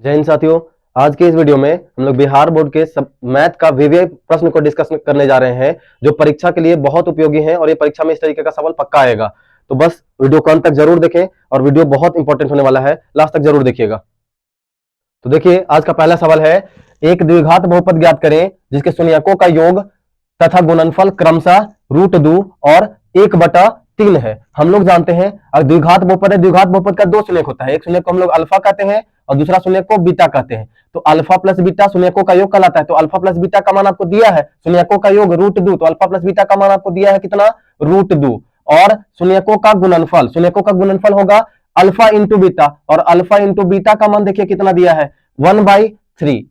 जय हिंद साथियों। आज के इस वीडियो में हम लोग बिहार बोर्ड के मैथ का विविध प्रश्न को डिस्कस करने जा रहे हैं जो परीक्षा के लिए बहुत उपयोगी है और ये परीक्षा में इस तरीके का सवाल पक्का आएगा। तो बस वीडियो को अंत तक जरूर देखें और वीडियो बहुत इंपॉर्टेंट होने वाला है, लास्ट तक जरूर देखिएगा। तो देखिए आज का पहला सवाल है, एक द्विघात बहुपद ज्ञात करें जिसके शून्यकों का योग तथा गुणनफल क्रमशः √2 और 1/3 है। हम लोग जानते हैं अगर द्विघात बहुपद है, द्विघात बहुपद का दो शून्यक होता है, एक शून्यक को हम लोग अल्फा कहते हैं और दूसरा शून्यक को बीटा कहते हैं। तो अल्फा प्लस बीटा शून्यकों का योग कहलाता है। तो अल्फा प्लस बीटा का मान आपको दिया है, शून्यकों का योग √2, तो अल्फा प्लस बीटा का मान आपको दिया है कितना, √2। और शून्यकों का गुणनफल होगा अल्फा इंटू बीटा, और अल्फा इंटू बीटा का मान देखिए कितना दिया है, 1/3।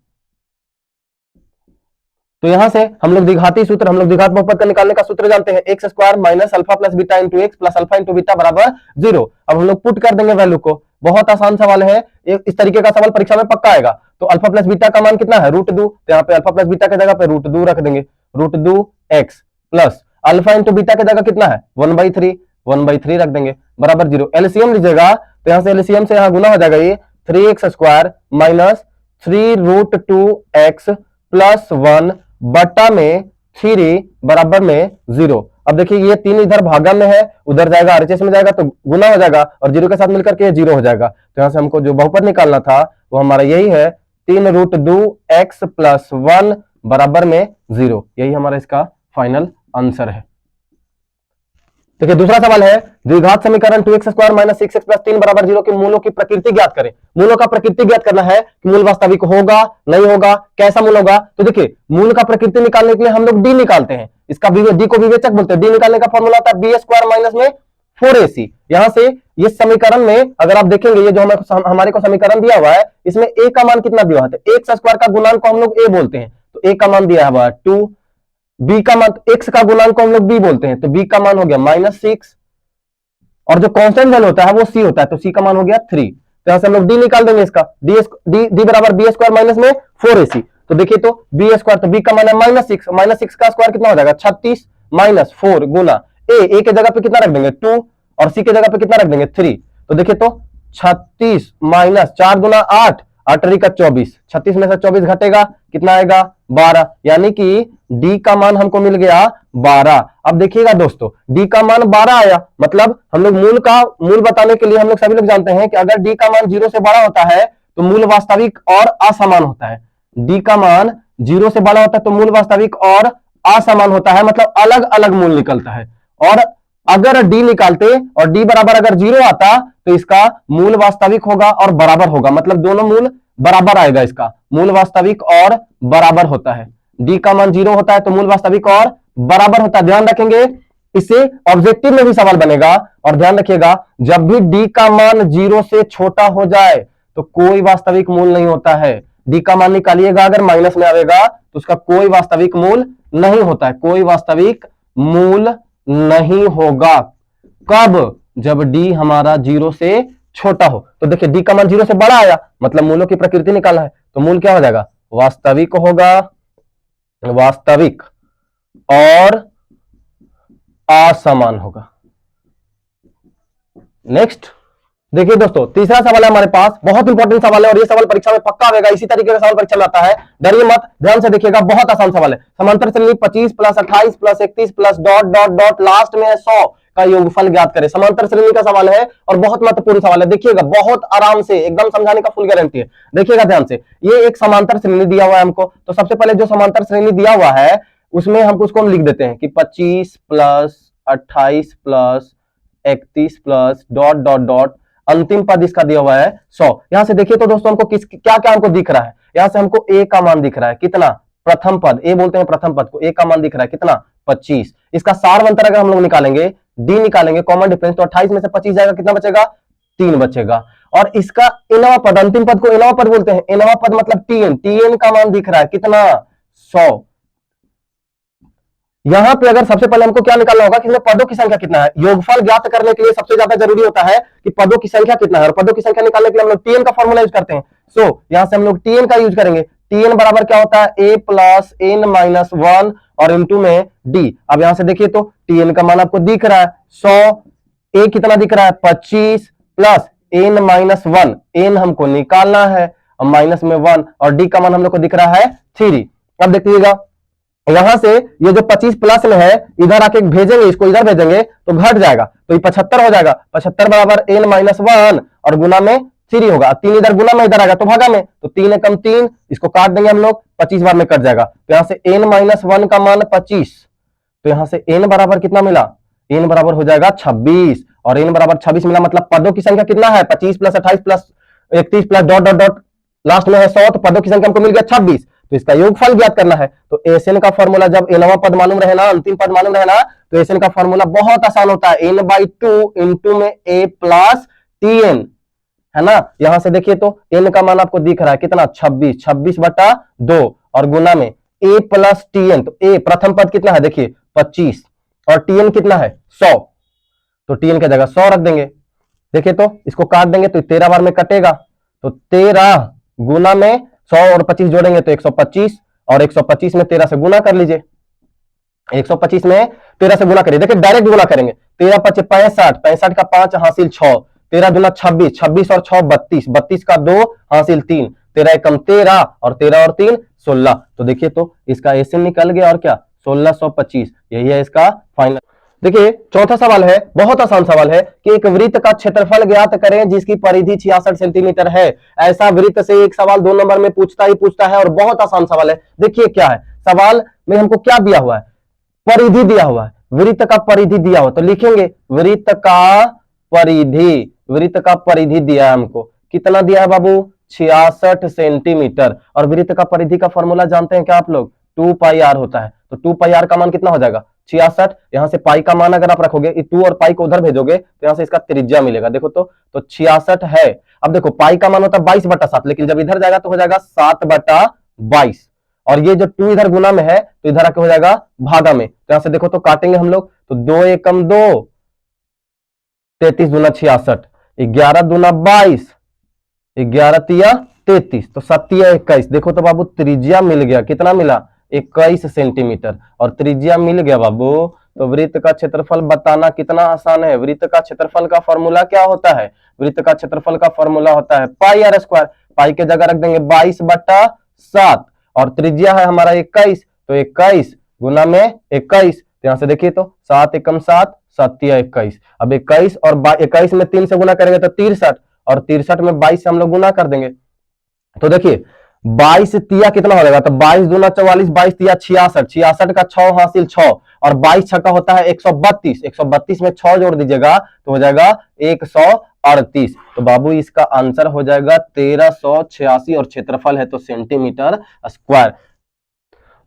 तो यहां से हम लोग द्विघात बहुपद का निकालने का सूत्र जानते हैं, x² minus alpha plus beta into x plus alpha into beta बराबर 0। अब हम लोग पुट कर देंगे वैल्यू को, बहुत आसान सवाल है, इस तरीके का सवाल परीक्षा में पक्का आएगा। तो अल्फा प्लस बीटा का मान कितना है, √2, तो यहाँ पे अल्फा प्लस बीटा की जगह पे √2 रख देंगे, √2x plus alpha into beta की जगह कितना है, 1/3 रख देंगे बराबर 0। एलसीएम लीजिएगा तो यहाँ से एलसीएम से यहाँ गुना हो जाएगा, ये 3x² माइनस 3√2x प्लस 1 बटा में 3 बराबर में 0। अब देखिए ये 3 इधर भागा में है, उधर जाएगा आरएचएस में जाएगा तो गुना हो जाएगा और 0 के साथ मिलकर के 0 हो जाएगा। तो यहां से हमको जो बहुपद निकालना था वो हमारा यही है, 3√2x प्लस 1 बराबर में 0। यही हमारा इसका फाइनल आंसर है। देखिए दूसरा सवाल है, द्विघात समीकरण 2x² माइनस 6x प्लस 3 बराबर 0 के मूलों की प्रकृति ज्ञात करें। मूलों का प्रकृति ज्ञात करना है कि मूल वास्तविक होगा नहीं होगा, कैसा मूल होगा। तो देखिए मूल का प्रकृति निकालने के लिए हम लोग डी निकालते हैं, इसका डी को विवेचक बोलते हैं। डी निकालने का फॉर्मूला होता है b² माइनस में 4ac। यहां से ये समीकरण में अगर आप देखेंगे, ये जो हमारे को समीकरण दिया हुआ है इसमें a का मान कितना दिया हुआ है, x² का गुणांक को हम लोग a बोलते हैं, तो a का मान दिया हुआ है 2, b का मान, x का गुणांक को हम लोग b बोलते हैं, तो b का मान हो गया -6, और जो कांस्टेंट वैल्यू होता है वो c होता है, तो c का मान हो गया 3। तो यहां से हम लोग d निकाल देंगे, इसका d बराबर b² माइनस में 4ac। तो देखिए तो b², तो b का मान है -6 का स्क्वायर कितना हो जाएगा, 36 माइनस 4 गुना a के जगह पे कितना रख देंगे 2 और c के जगह पे कितना रख देंगे 3। तो देखिए तो 36 माइनस 4 गुना 8, 8 का 24, 36 में से 24 घटेगा कितना आएगा 12, यानी कि d का मान हमको मिल गया 12। अब देखिएगा दोस्तों, d का मान 12 आया, मतलब हम लोग मूल बताने के लिए हम लोग सभी लोग जानते हैं कि अगर d का मान 0 से बड़ा होता है तो मूल वास्तविक और असमान होता है। d का मान 0 से बड़ा होता है तो मूल वास्तविक और असमान होता है, मतलब अलग अलग मूल निकलता है। और अगर d निकालते और d बराबर अगर 0 आता तो इसका मूल वास्तविक होगा और बराबर होगा, मतलब दोनों मूल बराबर आएगा, इसका मूल वास्तविक और बराबर होता है। d का मान 0 होता है तो मूल वास्तविक और बराबर होता है, ध्यान रखेंगे। इससे ऑब्जेक्टिव में भी सवाल बनेगा, और ध्यान रखिएगा जब भी d का मान 0 से छोटा हो जाए तो कोई वास्तविक मूल नहीं होता है। d का मान निकालिएगा अगर माइनस में आएगा तो उसका कोई वास्तविक मूल नहीं होता है, कोई वास्तविक मूल नहीं होगा। कब, जब d हमारा 0 से छोटा हो। तो देखिए d का मान 0 से बड़ा आया, मतलब मूलों की प्रकृति निकालना है, तो मूल क्या हो जाएगा, वास्तविक होगा, वास्तविक और असमान होगा। नेक्स्ट देखिए दोस्तों, तीसरा सवाल है हमारे पास, बहुत इंपॉर्टेंट सवाल है और ये सवाल परीक्षा में पक्का आएगा, इसी तरीके का सवाल परीक्षा में आता है, डरिए मत, ध्यान से देखिएगा, बहुत आसान सवाल है। समांतर श्रेणी 25 plus 28 plus 31 plus dot dot dot last में है 100 का योगफल ज्ञात करें। समांतर श्रेणी का सवाल है और बहुत महत्वपूर्ण सवाल है, देखिएगा बहुत आराम से एकदम समझाने का फुल गारंटी है। देखिएगा ध्यान से, ये एक समांतर श्रेणी दिया हुआ है हमको, तो सबसे पहले जो समांतर श्रेणी दिया हुआ है उसमें हमको उसको हम लिख देते हैं कि 25 plus 28 plus 31 plus dot dot dot अंतिम पद इसका दिया हुआ है 100। यहां से देखिए तो दोस्तों हमको क्या क्या हमको दिख रहा है, यहां से हमको a का मान दिख रहा है कितना, प्रथम पद, a बोलते हैं प्रथम पद को, a का मान दिख रहा है कितना 25। इसका सार अंतर अगर हम लोग निकालेंगे, d निकालेंगे कॉमन डिफरेंस, तो 28 में से 25 जाएगा, कितना बचेगा 3 बचेगा। और इसका इनवा पद, अंतिम पद को इनवा पद बोलते हैं, इनवा पद मतलब tn का मान दिख रहा है कितना 100। यहां पे अगर सबसे पहले हमको क्या निकालना होगा कि इसमें पदों की संख्या कितना है। योगफल ज्ञात करने के लिए सबसे ज्यादा जरूरी होता है कि पदों की संख्या कितना है, और पदों की संख्या निकालने के लिए हम लोग tn का फॉर्मूला यूज करते हैं। सो यहां से हम लोग tn का यूज करेंगे, tn बराबर क्या होता है a प्लस n माइनस 1 और इंटू में d। अब यहां से देखिए तो tn का मान आपको दिख रहा है 100, a कितना दिख रहा है 25 प्लस n माइनस 1, n हमको निकालना है और माइनस में 1 और डी का मान हम लोग को दिख रहा है 3। अब देखिएगा यहां से ये जो 25 प्लस में है इधर आके भेजेंगे, इसको इधर भेजेंगे तो घट जाएगा, तो ये 75 हो जाएगा। 75 बराबर n माइनस 1 और गुना में 3 होगा। 3 इधर गुना में इधर आएगा तो भागा में, तो 3 एकम 3, इसको काट देंगे हम लोग, 25 बार में कट जाएगा। तो यहां से n माइनस 1 का मान 25, तो यहां से n बराबर कितना मिला, n बराबर हो जाएगा 26, और n बराबर 26 मिला, मतलब पदों की संख्या कितना है 25 plus 28 plus 31 plus dot dot dot last में है 100, तो पदों की संख्या हमको मिल गया 26। तो इसका योगफल ज्ञात करना है, तो एसएन का फॉर्मूला जब एनवा पद मालूम रहे ना, अंतिम पद मालूम रहे ना, तो एसएन का फॉर्मूला बहुत आसान होता है, n/2 इंटू में a प्लस tn, है ना। यहां से देखिए तो n का मान आपको दिख रहा है कितना 26, 26/2 और गुना में a प्लस tn, तो a प्रथम पद कितना है देखिए 25 और tn कितना है 100, तो tn की जगह 100 रख देंगे। देखिए तो इसको काट देंगे तो 13 बार में कटेगा, तो 13 गुना में 100 और 25 जोड़ेंगे तो 125, और 125 में 13 से गुना कर लीजिए, 125 में 13 से गुना करिए, देखिए डायरेक्ट गुना करेंगे, 13 5 65, 65 का 5 हासिल 6, 13 दूना 26, 26 और 6 32, 32 का 2 हासिल 3, 13 एकम 13 और 13 और 3 16। तो देखिए तो इसका एसएन निकल गया और क्या 1625, यही है इसका फाइनल। देखिए चौथा सवाल है, बहुत आसान सवाल है कि एक वृत्त का क्षेत्रफल ज्ञात करें जिसकी परिधि 66 सेंटीमीटर है। ऐसा वृत्त से एक सवाल 2 नंबर में पूछता है और बहुत आसान सवाल है। देखिए क्या है सवाल में, हमको क्या दिया हुआ है, परिधि दिया हुआ है, वृत्त का परिधि दिया हुआ, तो लिखेंगे वृत्त का परिधि, वृत्त का परिधि दिया है हमको, कितना दिया है बाबू 66 सेंटीमीटर, और वृत्त का परिधि का फॉर्मूला जानते हैं क्या आप लोग, 2 पाई आर होता है, तो 2 पाई आर का मान कितना हो जाएगा 66, यहां से पाई का मान अगर आप रखोगे 2 और पाई को उधर भेजोगे तो यहां से इसका त्रिज्या मिलेगा, देखो तो 66 है। अब देखो पाई का मान होता है 22/7, लेकिन जब इधर जाएगा तो हो जाएगा 7/22, और ये जो 2 इधर गुना में है तो इधर आके हो जाएगा भागा में, तो यहां से देखो तो काटेंगे हम लोग, तो 2 एकम 2, 33 दूना 66, 11 दूना 22, 11 तिया 33, तो 7 21, देखो तो बाबू त्रिज्या मिल गया, कितना मिला 21 सेंटीमीटर, और त्रिज्या मिल गया बाबू। तो वृत्त का क्षेत्रफल बताना कितना आसान है, वृत्त का क्षेत्रफल का फॉर्मूला क्या होता है, वृत्त का क्षेत्रफल का फॉर्मूला होता है पाई आर स्क्वायर, पाई के जगह रख देंगे 22/7, और त्रिज्या है हमारा 21, तो 21 गुना में 21, तो यहां से देखिए तो 7 एकम 7, 7 तिया 21, अब 21 और 21 में 3 से गुना करेंगे तो 63, और 63 में 22 से हम लोग गुना कर देंगे, तो देखिए 22 तिया कितना हो जाएगा, तो 22 दूना 44, 22 तिया 66, 66 का 6 हासिल 6, और 22 छक्का होता है 132, 132 में 6 जोड़ दीजिएगा तो हो जाएगा 138, तो बाबू इसका आंसर हो जाएगा 1386, और क्षेत्रफल है तो सेंटीमीटर स्क्वायर।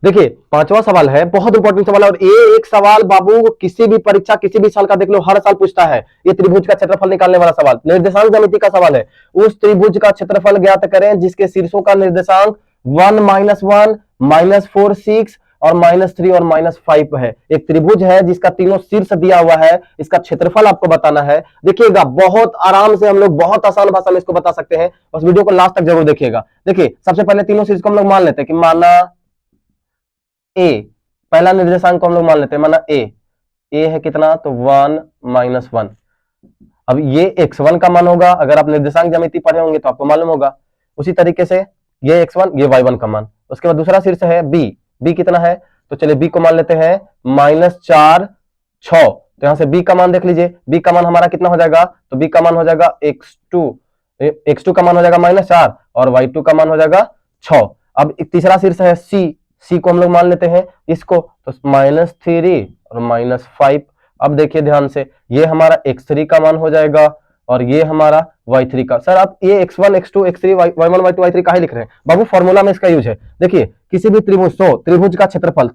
देखिए पांचवा सवाल है, बहुत इंपॉर्टेंट सवाल है, और ये एक सवाल बाबू किसी भी परीक्षा किसी भी साल का देख लो हर साल पूछता है, ये त्रिभुज का क्षेत्रफल निकालने वाला सवाल, निर्देशांक ज्यामिति का सवाल है। उस त्रिभुज का क्षेत्रफल ज्ञात करें जिसके शीर्षों का निर्देशांक 1 -1 -4 6 और -3 और -5 है। एक त्रिभुज है जिसका तीनों शीर्ष दिया हुआ है, इसका क्षेत्रफल आपको बताना है। देखिएगा बहुत आराम से हम लोग बहुत आसान भाषा में इसको बता सकते हैं, बस वीडियो को लास्ट तक जरूर देखिएगा। देखिए सबसे पहले तीनों शीर्ष को हम लोग मान लेते हैं कि माना ए, पहला निर्देशांक को हम लोग मान लेते हैं, माना ए है कितना, तो 1 -1, अब ये x1 का मान होगा, अगर आप निर्देशांक ज्यामिति पढ़े होंगे तो आपको मालूम होगा। उसी तरीके से ये x1 ये y1 का मान, उसके बाद दूसरा शीर्ष है b कितना है, तो चलिए b को मान लेते हैं -4 6, तो यहां से b का मान देख लीजिए, b का मान हमारा कितना हो जाएगा, तो b का मान हो जाएगा x2 का मान हो जाएगा -4 और y2 का मान हो जाएगा 6। अब एक तीसरा शीर्ष है c को हम लोग मान लेते हैं इसको, तो -3 और -5। अब देखिए ध्यान से, ये हमारा x3 का मान हो जाएगा और ये हमारा y3 का। सर आप ये x1 x2 x3 y1 y2 y3 काहे लिख रहे हैं बाबू, फॉर्मूला में इसका यूज है। देखिए किसी भी त्रिभुज, तो त्रिभुज का क्षेत्रफल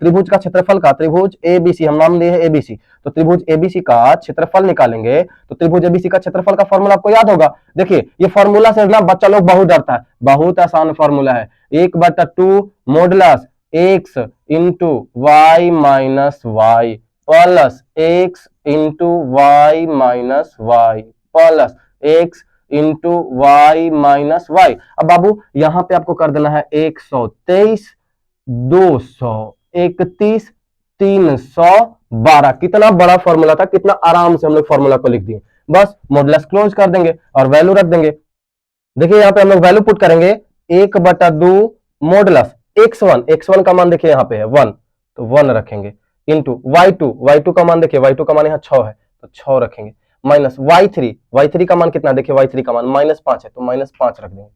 का त्रिभुज ABC, हम नाम लिए है ABC, तो त्रिभुज ABC का क्षेत्रफल निकालेंगे, तो त्रिभुज ABC का क्षेत्रफल का फॉर्मूला आपको याद होगा। देखिए ये फॉर्मूला से ना बच्चा लोग बहुत डरता है, बहुत आसान फॉर्मूला है, 1/2 modulus x into y minus y plus x into y minus y plus x into y minus y. अब बाबू यहां पे आपको कर देना है 123 231 312। कितना बड़ा फॉर्मूला था, कितना आराम से हम लोग फॉर्मूला को लिख दिए, बस मॉडुलस क्लोज कर देंगे और वैल्यू रख देंगे। देखिए यहां पे हम लोग वैल्यू पुट करेंगे, 1/2 मॉडुलस x1 का मान देखिए यहाँ पे है 1, तो 1 रखेंगे, इंटू y2 का मान देखिए, y2 का मान यहाँ 6 है तो 6 रखेंगे, माइनस y3 का मान कितना देखिए, y3 का मान -5 है तो -5 रख देंगे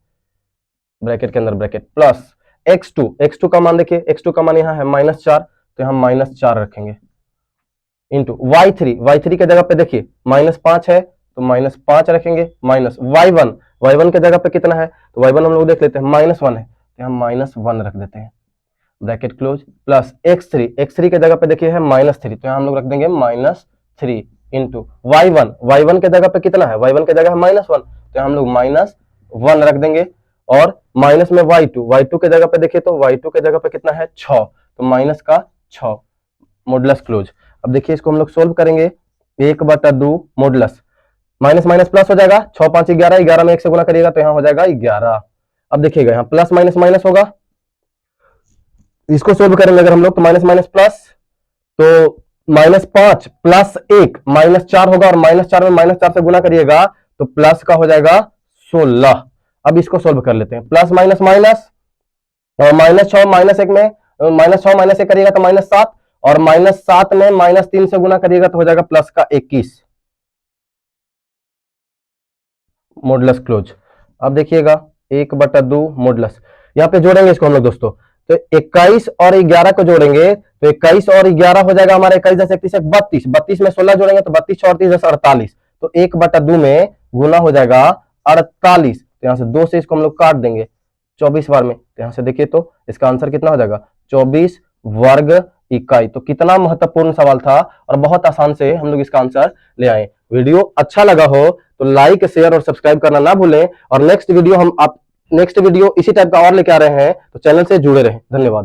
ब्रैकेट के अंदर ब्रैकेट, प्लस x2 का मान देखिए, x2 का मान यहाँ है -4 तो यहाँ -4 रखेंगे, इंटू y3 के जगह पे देखिए -5 है तो -5 रखेंगे, माइनस y1 के जगह पे कितना है तो y1 हम लोग देख लेते हैं -1 है तो यहाँ -1 रख देते हैं ब्रैकेट क्लोज, प्लस x3 के जगह पे देखिए है -3 तो यहाँ हम लोग रख देंगे -3 इंटू y1 के जगह पे कितना है, y1 के जगह है -1 तो यहाँ हम लोग -1 रख देंगे, और माइनस में y2 के जगह पे देखिए तो y2 के जगह पे कितना है 6 तो माइनस का 6 मॉडुलस क्लोज। अब देखिए इसको हम लोग सोल्व करेंगे, 1/2 मॉडुलस माइनस माइनस प्लस हो जाएगा, 6 5 11 में 1 से गुना करिएगा तो यहाँ हो जाएगा 11। अब देखिएगा यहाँ प्लस माइनस माइनस होगा, इसको सोल्व करेंगे अगर हम लोग तो माइनस माइनस प्लस, तो -5 प्लस 1 -4 होगा, और -4 में -4 से गुना करिएगा तो प्लस का हो जाएगा 16। अब इसको सोल्व कर लेते हैं, प्लस माइनस माइनस, और -6 -1 में -6 -1 करिएगा तो -7, और -7 में -3 से गुना करिएगा तो हो जाएगा प्लस का 21 मॉडुलस क्लोज। अब देखिएगा 1/2 मॉडुलस, यहाँ पे जोड़ेंगे इसको हम लोग दोस्तों, तो 21 और 11 को जोड़ेंगे तो 21 और 11 हो जाएगा हमारे 21 10 31 32 में 16 जोड़ेंगे तो 32 और 30 48, तो 1/2 में गुना हो जाएगा 48, तो यहाँ से 2 से इसको हम लोग काट देंगे 24 बार में, तो यहाँ से देखिए तो इसका आंसर कितना हो जाएगा 24 वर्ग इकाई। तो कितना महत्वपूर्ण सवाल था और बहुत आसान से हम लोग इसका आंसर ले आए। वीडियो अच्छा लगा हो तो लाइक शेयर और सब्सक्राइब करना ना भूलें, और नेक्स्ट वीडियो इसी टाइप का और लेके आ रहे हैं तो चैनल से जुड़े रहें। धन्यवाद।